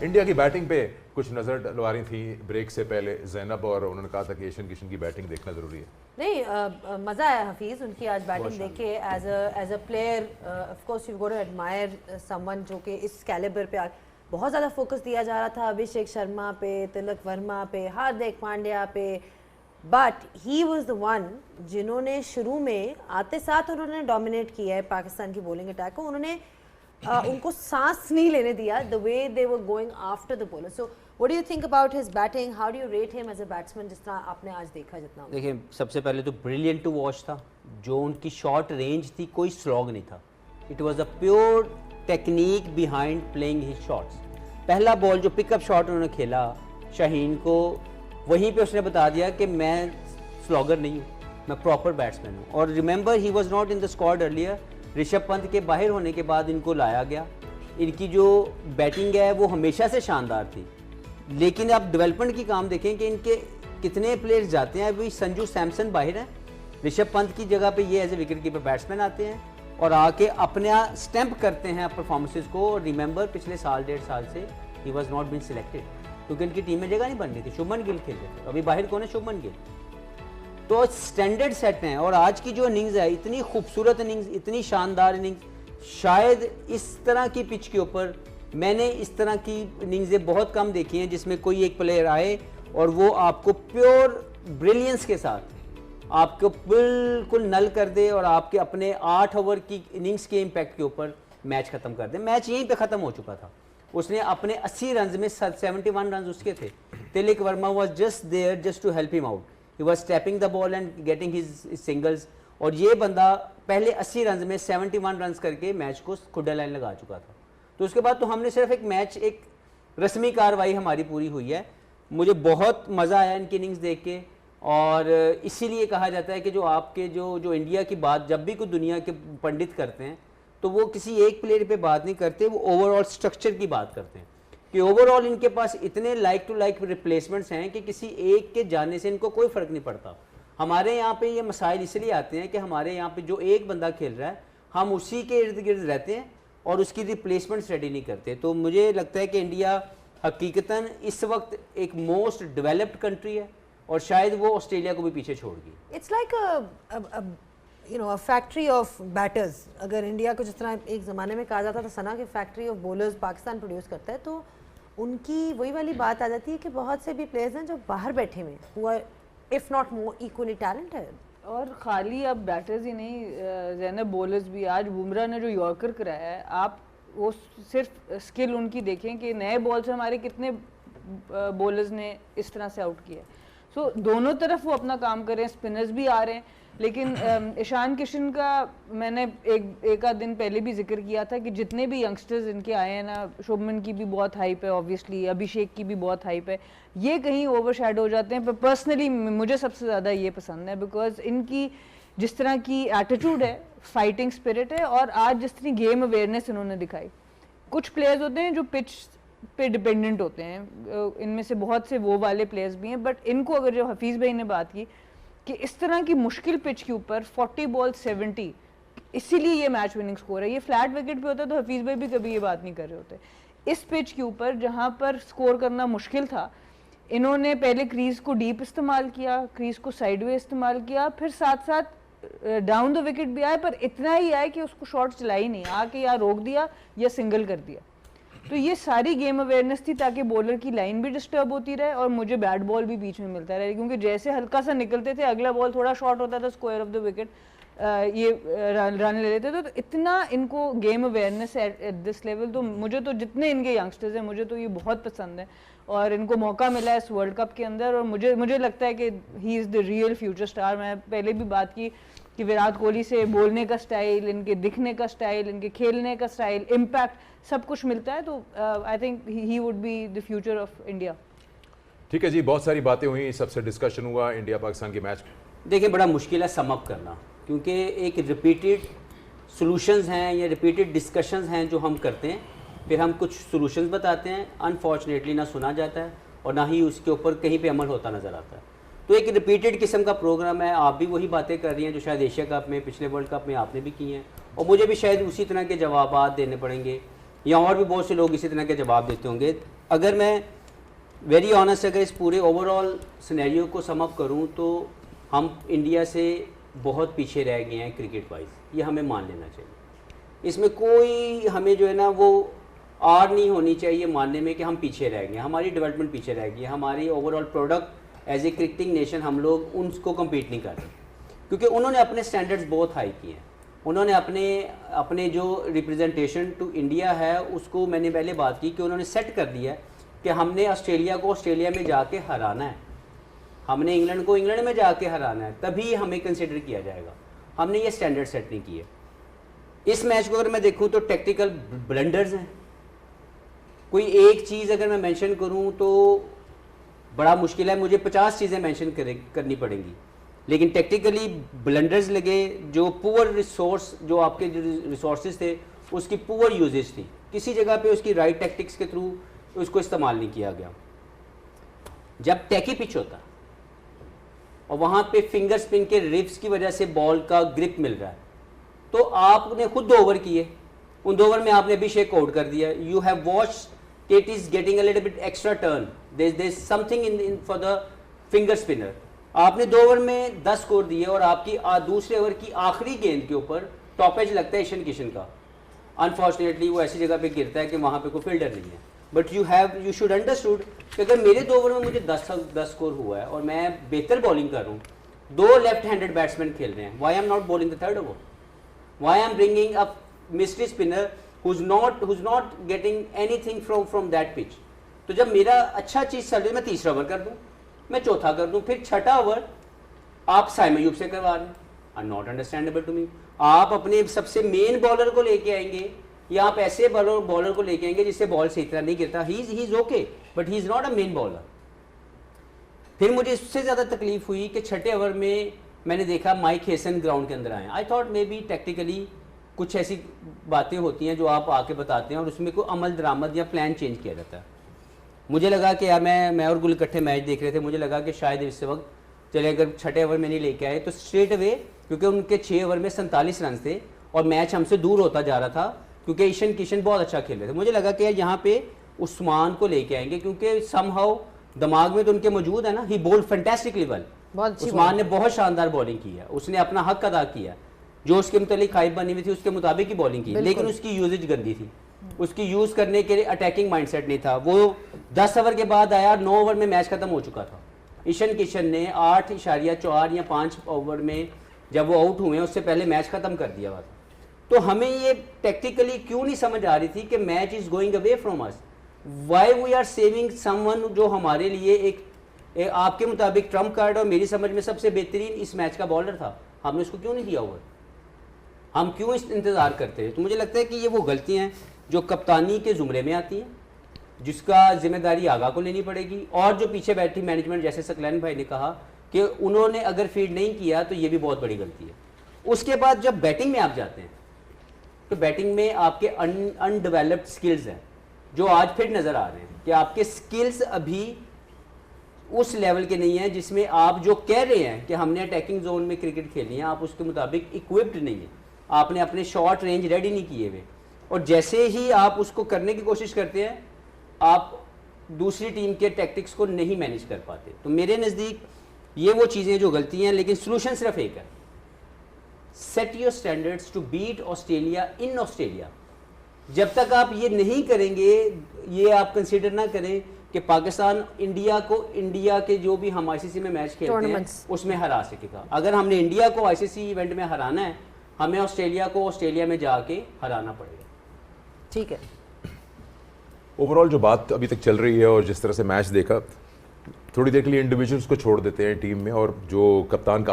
India की batting पे कुछ नज़र डलवा रही थी ब्रेक से पहले जैनब, और उन्होंने कहा था कि ईशान किशन की बैटिंग देखना ज़रूरी है। नहीं, मज़ा आया हफीज़ उनकी आज बैटिंग देख के। As a player of course you got to admire someone जो कि इस कैलिबर पे बहुत ज़्यादा फोकस दिया जा रहा था अभिषेक शर्मा पे, तिलक वर्मा पे, हार्दिक पांड्या पे, but he was the one जिन्होंने शुरू में आते साथ उन्होंने डोमिनेट किया है पाकिस्तान की बॉलिंग अटैक को। उन्होंने उनको सांस नहीं लेने दिया, the way they were going after the bowler. So what do you think about his batting, how do you rate him as a batsman, जिस तरह आपने आज देखा जितना? देखिए, सबसे पहले तो ब्रिलियंट टू वॉच था, जो उनकी शॉट रेंज थी कोई स्लॉग नहीं था, it was a pure technique behind playing his shots. पहला बॉल जो पिकअप शॉट उन्होंने खेला शाहीन को, वहीं पे उसने बता दिया कि मैं स्लॉगर नहीं हूँ, मैं प्रॉपर बैट्समैन हूँ। और remember he was not in the squad earlier, Rishabh Pant के बाहर होने के बाद इनको लाया गया। इनकी जो बैटिंग है वो हमेशा से शानदार थी, लेकिन आप डेवलपमेंट की काम देखें कि इनके कितने प्लेयर्स जाते हैं। अभी संजू सैमसन बाहर है, ऋषभ पंत की जगह पे ये as a wicket keeper batsman आते हैं और आके अपना स्टैंप करते हैं परफॉर्मेंसेज को। रिमेंबर पिछले साल 1.5 साल से ही वॉज नॉट बीन सिलेक्टेड क्योंकि इनकी टीम में जगह नहीं बन रही थी। शुभमन गिल खेल रहे थे, अभी बाहर कौन है? शुभमन गिल। तो स्टैंडर्ड सेट हैं और आज की जो इनिंग्स है, इतनी खूबसूरत इनिंग्स, इतनी शानदार इनिंग्स, शायद इस तरह की पिच के ऊपर मैंने इस तरह की इनिंग्सें बहुत कम देखी हैं जिसमें कोई एक प्लेयर आए और वो आपको प्योर ब्रिलियंस के साथ आपको बिल्कुल नल कर दे और आपके अपने 8 ओवर की इनिंग्स के इम्पैक्ट के ऊपर मैच ख़त्म कर दे। मैच यहीं पे ख़त्म हो चुका था, उसने अपने 80 रन में 71 रन उसके थे। Tilak Varma was just there just to help him out, he was tapping the ball and getting his singles, और ये बंदा पहले 80 रन में 71 रन करके मैच को खुदा लाइन लगा चुका था। तो उसके बाद तो हमने सिर्फ एक मैच, एक रस्मी कार्रवाई हमारी पूरी हुई है। मुझे बहुत मज़ा आया इनकी इनिंग्स देख के, और इसीलिए कहा जाता है कि जो आपके जो इंडिया की बात जब भी कोई दुनिया के पंडित करते हैं तो वो किसी एक प्लेयर पे बात नहीं करते, वो ओवरऑल स्ट्रक्चर की बात करते हैं कि ओवरऑल इनके पास इतने लाइक टू लाइक रिप्लेसमेंट्स हैं कि किसी एक के जाने से इनको कोई फ़र्क नहीं पड़ता। हमारे यहाँ पे ये मसाइल इसलिए आते हैं कि हमारे यहाँ पे जो एक बंदा खेल रहा है हम उसी के इर्द गिर्द रहते हैं और उसकी रिप्लेसमेंट्स रेडी नहीं करते। तो मुझे लगता है कि इंडिया हकीकतन इस वक्त एक मोस्ट डेवलप्ड कंट्री है और शायद वो ऑस्ट्रेलिया को भी पीछे छोड़ गई। It's like a factory of batters. अगर इंडिया को जिस तरह एक ज़माने में कहा जाता था सना कि factory of bowlers Pakistan produce करता है, तो उनकी वही वाली बात आ जाती है कि बहुत से भी प्लेयर्स हैं जो बाहर बैठे हुए हैं, हुआ if not more equally talented. और खाली अब बैटर्स ही नहीं, ज़ैनब बॉलर्स भी। आज बुमराह ने जो यॉर्कर कराया है, आप वो सिर्फ स्किल उनकी देखें कि नए बॉल से हमारे कितने बॉलर्स ने इस तरह से आउट किया। सो दोनों तरफ वो अपना काम कर रहे हैं, स्पिनर्स भी आ रहे हैं। लेकिन ईशान किशन का मैंने एक आध दिन पहले भी जिक्र किया था कि जितने भी यंगस्टर्स इनके आए हैं ना, शुभमन की भी बहुत हाइप है ऑब्वियसली, अभिषेक की भी बहुत हाइप है, ये कहीं ओवरशैडो हो जाते हैं। पर पर्सनली मुझे सबसे ज़्यादा ये पसंद है बिकॉज इनकी जिस तरह की एटीट्यूड है, फाइटिंग स्पिरिट है, और आज जिस तरह गेम अवेयरनेस इन्होंने दिखाई। कुछ प्लेयर्स होते हैं जो पिच पे डिपेंडेंट होते हैं, इनमें से बहुत से वो वाले प्लेयर्स भी हैं, बट इनको अगर जो हफीज़ भाई ने बात की कि इस तरह की मुश्किल पिच के ऊपर 40 बॉल 70, इसीलिए ये मैच विनिंग स्कोर है। ये फ्लैट विकेट पे होता तो हफीज़ भाई भी कभी ये बात नहीं कर रहे होते। इस पिच के ऊपर जहाँ पर स्कोर करना मुश्किल था, इन्होंने पहले क्रीज को डीप इस्तेमाल किया, क्रीज को साइडवे इस्तेमाल किया, फिर साथ साथ डाउन द विकेट भी आए, पर इतना ही आया कि उसको शॉट चला ही नहीं, आके या रोक दिया या सिंगल कर दिया। तो ये सारी गेम अवेयरनेस थी ताकि बॉलर की लाइन भी डिस्टर्ब होती रहे और मुझे बैट बॉल भी बीच में मिलता रहे, क्योंकि जैसे हल्का सा निकलते थे अगला बॉल थोड़ा शॉर्ट होता था स्क्वायर ऑफ द विकेट, ये रन ले लेते थे। तो इतना इनको गेम अवेयरनेस है एट दिस लेवल। तो मुझे तो जितने इनके यंगस्टर्स हैं मुझे तो ये बहुत पसंद है और इनको मौका मिला है इस वर्ल्ड कप के अंदर, और मुझे लगता है कि he is the real future star. मैं पहले भी बात की कि विराट कोहली से बोलने का स्टाइल, इनके दिखने का स्टाइल, इनके खेलने का स्टाइल, इम्पैक्ट, सब कुछ मिलता है। तो I think he would be the future of India. ठीक है जी, बहुत सारी बातें हुई, सबसे डिस्कशन हुआ इंडिया पाकिस्तान के मैच। देखिए, बड़ा मुश्किल है सम अप करना, क्योंकि एक रिपीटेड सॉल्यूशंस हैं या रिपीटेड डिस्कशंस हैं जो हम करते हैं, फिर हम कुछ सॉल्यूशंस बताते हैं, अनफॉर्चुनेटली ना सुना जाता है और ना ही उसके ऊपर कहीं पे अमल होता नज़र आता है। तो एक रिपीटेड किस्म का प्रोग्राम है। आप भी वही बातें कर रही हैं जो शायद एशिया कप में, पिछले वर्ल्ड कप में आपने भी की हैं, और मुझे भी शायद उसी तरह के जवाब देने पड़ेंगे, या और भी बहुत से लोग इसी तरह के जवाब देते होंगे। अगर मैं वेरी ऑनेस्ट अगर इस पूरे ओवरऑल सिनेरियो को सम अप करूं तो हम इंडिया से बहुत पीछे रह गए हैं क्रिकेट वाइज, ये हमें मान लेना चाहिए। इसमें कोई हमें जो है ना वो आर नहीं होनी चाहिए मानने में कि हम पीछे रह गए, हमारी डेवलपमेंट पीछे रह गई, हमारी overall product as a cricketing nation हम लोग उनको कम्पीट नहीं कर रहे, क्योंकि उन्होंने अपने स्टैंडर्ड्स बहुत हाई किए हैं। उन्होंने अपने जो रिप्रेजेंटेशन टू इंडिया है उसको, मैंने पहले बात की कि उन्होंने सेट कर दिया है कि हमने ऑस्ट्रेलिया को ऑस्ट्रेलिया में जाके हराना है, हमने इंग्लैंड को इंग्लैंड में जाके हराना है, तभी हमें कंसिडर किया जाएगा। हमने ये स्टैंडर्ड सेट नहीं किए। इस मैच को अगर मैं देखूं तो टेक्टिकल ब्लंडर्स हैं। कोई एक चीज़ अगर मैं मेंशन करूं तो बड़ा मुश्किल है, मुझे 50 चीज़ें मेंशन करनी पड़ेंगी, लेकिन टेक्टिकली ब्लंडर्स लगे। जो पुअर रिसोर्स, जो आपके रिसोर्सेज थे उसकी पुअर यूजेज थी, किसी जगह पे उसकी राइट टैक्टिक्स के थ्रू उसको इस्तेमाल नहीं किया गया। जब टैकी पिच होता और वहाँ पे फिंगर स्पिन के रिप्स की वजह से बॉल का ग्रिप मिल रहा है, तो आपने खुद 2 ओवर किए, उन 2 ओवर में आपने अभिषेक आउट कर दिया। You have watched it is getting a little bit extra turn, there is something in for the finger spinner. आपने 2 ओवर में 10 स्कोर दिए और आपकी दूसरे ओवर की आखिरी गेंद के ऊपर टॉप एज लगता है ईशान किशन का। अनफॉर्चुनेटली वो ऐसी जगह पे गिरता है कि वहाँ पे कोई फील्डर नहीं है। बट यू शुड अंडरस्टूड कि अगर मेरे 2 ओवर में मुझे 10 स्कोर हुआ है और मैं बेहतर बॉलिंग कर रहा हूँ, 2 लेफ्ट हैंडेड बैट्समैन खेल रहे हैं, why am not bowling the third over, why am bringing a mystery spinner who's not getting anything from that pitch। तो जब मेरा अच्छा चीज चल रही है, मैं तीसरा ओवर कर दूं, मैं चौथा कर दूं, फिर छठा ओवर आप साइम अयूब से करवा रहे हैं, are not understandable to me. आप अपने सबसे मेन बॉलर को लेके आएंगे या आप ऐसे बॉलर को लेके आएंगे जिससे बॉल सही तरह नहीं गिरता, he is okay but he is not a main bowler. फिर मुझे इससे ज्यादा तकलीफ हुई कि छठे ओवर में मैंने देखा माइक हेसन ग्राउंड के अंदर आए। I thought may be technically कुछ ऐसी बातें होती हैं जो आप आके बताते हैं और उसमें कोई अमल दरामद या प्लान चेंज किया जाता है। मुझे लगा कि यार मैं और गुल इकट्ठे मैच देख रहे थे, मुझे लगा कि शायद इस वक्त चले अगर छठे ओवर में नहीं लेके आए तो स्ट्रेट अवे, क्योंकि उनके 6 ओवर में 47 रन थे और मैच हमसे दूर होता जा रहा था क्योंकि ईशान किशन बहुत अच्छा खेल रहे थे। मुझे लगा कि यार यहाँ पे उस्मान को लेके आएंगे क्योंकि समहाउ दिमाग में तो उनके मौजूद है ना, ही बोल्ड फैंटास्टिकली वेल। उस्मान ने बहुत शानदार बॉलिंग की है, उसने अपना हक अदा किया, जो उसके मुतालिक खाइब बनी हुई थी उसके मुताबिक ही बॉलिंग की, लेकिन उसकी यूजेज गंदी थी, उसकी यूज करने के लिए अटैकिंग माइंडसेट नहीं था। वो 10 ओवर के बाद आया, 9 ओवर में मैच खत्म हो चुका था। ईशान किशन ने 8.4 या 5 ओवर में जब वो आउट हुए उससे पहले मैच खत्म कर दिया हुआ था। तो हमें ये टेक्निकली क्यों नहीं समझ आ रही थी कि match is going away from us, why we are saving someone जो हमारे लिए एक आपके मुताबिक ट्रम्प कार्ड और मेरी समझ में सबसे बेहतरीन इस मैच का बॉलर था, हमने उसको क्यों नहीं दिया ओवर, हम क्यों इंतज़ार करते हैं। तो मुझे लगता है कि ये वो गलतियां हैं जो कप्तानी के ज़ुमरे में आती हैं, जिसका जिम्मेदारी आगा को लेनी पड़ेगी। और जो पीछे बैठी मैनेजमेंट, जैसे सकलैन भाई ने कहा कि उन्होंने अगर फीड नहीं किया तो ये भी बहुत बड़ी गलती है। उसके बाद जब बैटिंग में आप जाते हैं तो बैटिंग में आपके अनडेवलप्ड स्किल्स हैं जो आज फिर नज़र आ रहे हैं कि आपके स्किल्स अभी उस लेवल के नहीं है जिसमें आप जो कह रहे हैं कि हमने अटैकिंग जोन में क्रिकेट खेलनी है, आप उसके मुताबिक इक्विप्ड नहीं है, आपने अपने शॉर्ट रेंज रेडी नहीं किए हुए। और जैसे ही आप उसको करने की कोशिश करते हैं आप दूसरी टीम के टैक्टिक्स को नहीं मैनेज कर पाते। तो मेरे नज़दीक ये वो चीज़ें जो गलती हैं, लेकिन सोल्यूशन सिर्फ एक है, set your standards to beat Australia in Australia. जब तक आप ये नहीं करेंगे, ये आप कंसीडर ना करें कि पाकिस्तान इंडिया के जो भी हम आईसीसी में मैच खेलते हैं उसमें हरा सकेगा। अगर हमने इंडिया को आईसीसी इवेंट में हराना है, हमें ऑस्ट्रेलिया को ऑस्ट्रेलिया में जाके हराना पड़ेगा। ठीक है। ओवरऑल जो बात अभी तक चल रही है और जिस तरह से मैच देखा, थोड़ी देर के लिए इंडिविजुअल्स को छोड़ देते हैं टीम में और जो कप्तान काफ़ी